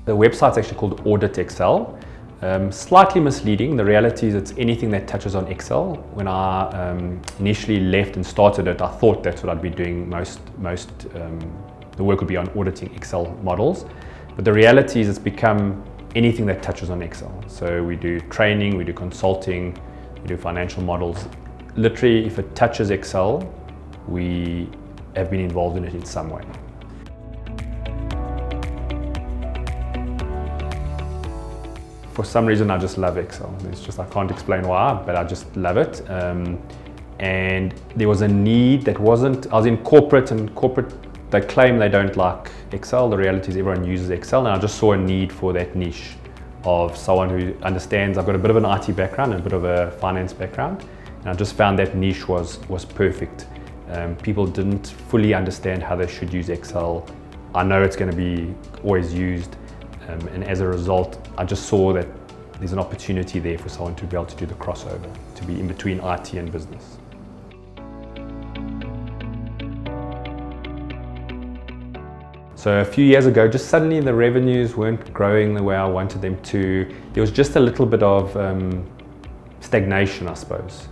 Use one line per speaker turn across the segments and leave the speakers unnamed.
The website's actually called AuditExcel. Slightly misleading. The reality is it's anything that touches on Excel. When I initially left and started it, I thought that's what I'd be doing the work would be on auditing Excel models. But the reality is it's become anything that touches on Excel. So we do training, we do consulting, we do financial models. Literally, if it touches Excel, we have been involved in it in some way. For some reason, I just love Excel. It's just, I can't explain why, but I just love it. And there was a need that wasn't, I was in corporate, and corporate, they claim they don't like Excel. The reality is everyone uses Excel, and I just saw a need for that niche of someone who understands. I've got a bit of an IT background and a bit of a finance background, and I just found that niche was perfect. People didn't fully understand how they should use Excel. I know it's going to be always used, and as a result, I just saw that there's an opportunity there for someone to be able to do the crossover, to be in between IT and business. So a few years ago, just suddenly the revenues weren't growing the way I wanted them to. There was just a little bit of stagnation, I suppose.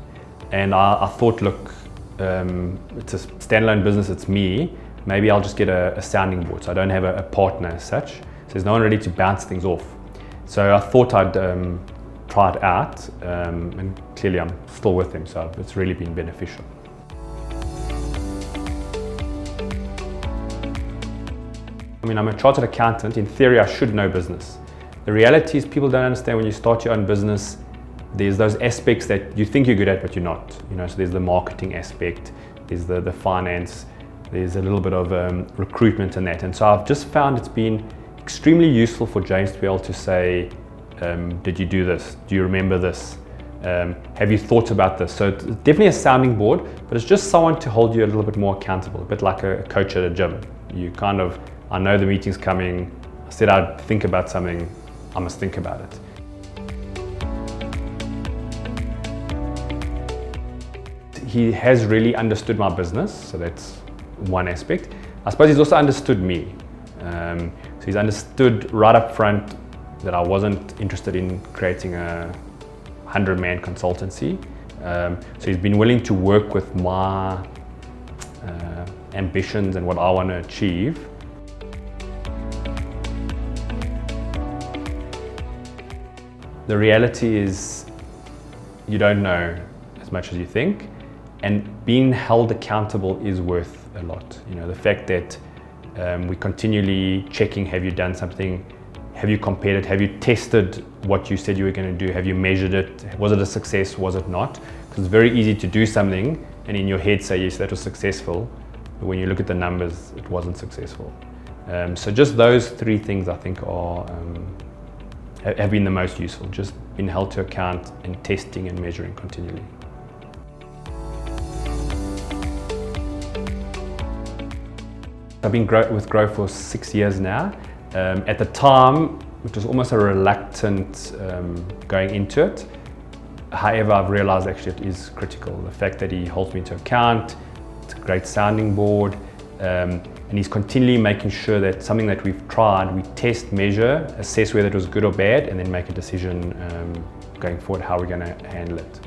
And I thought, look, it's a standalone business, it's me. Maybe I'll just get a sounding board. So I don't have a partner as such. So there's no one ready to bounce things off. So I thought I'd try it out, and clearly I'm still with them, so it's really been beneficial. I mean, I'm a chartered accountant. In theory, I should know business. The reality is people don't understand when you start your own business, there's those aspects that you think you're good at, but you're not. You know, so there's the marketing aspect, there's the finance, there's a little bit of recruitment and that. And so I've just found it's been extremely useful for James to be able to say, did you do this? Do you remember this? Have you thought about this? So it's definitely a sounding board, but it's just someone to hold you a little bit more accountable, a bit like a coach at a gym. You kind of, I know the meeting's coming, I said I'd think about something, I must think about it. He has really understood my business, so that's one aspect. I suppose he's also understood me. So he's understood right up front that I wasn't interested in creating a 100-man consultancy. So he's been willing to work with my ambitions and what I want to achieve. The reality is you don't know as much as you think, and being held accountable is worth a lot. You know, the fact that we're continually checking, have you done something? Have you compared it? Have you tested what you said you were going to do? Have you measured it? Was it a success? Was it not? Because it's very easy to do something and in your head say, yes, that was successful. But when you look at the numbers, it wasn't successful. So just those three things I think are have been the most useful, just being held to account and testing and measuring continually. I've been with Grow for 6 years now. At the time, it was almost a reluctant going into it. However, I've realized actually it is critical. The fact that he holds me to account, it's a great sounding board, and he's continually making sure that something that we've tried, we test, measure, assess whether it was good or bad, and then make a decision going forward how we're going to handle it.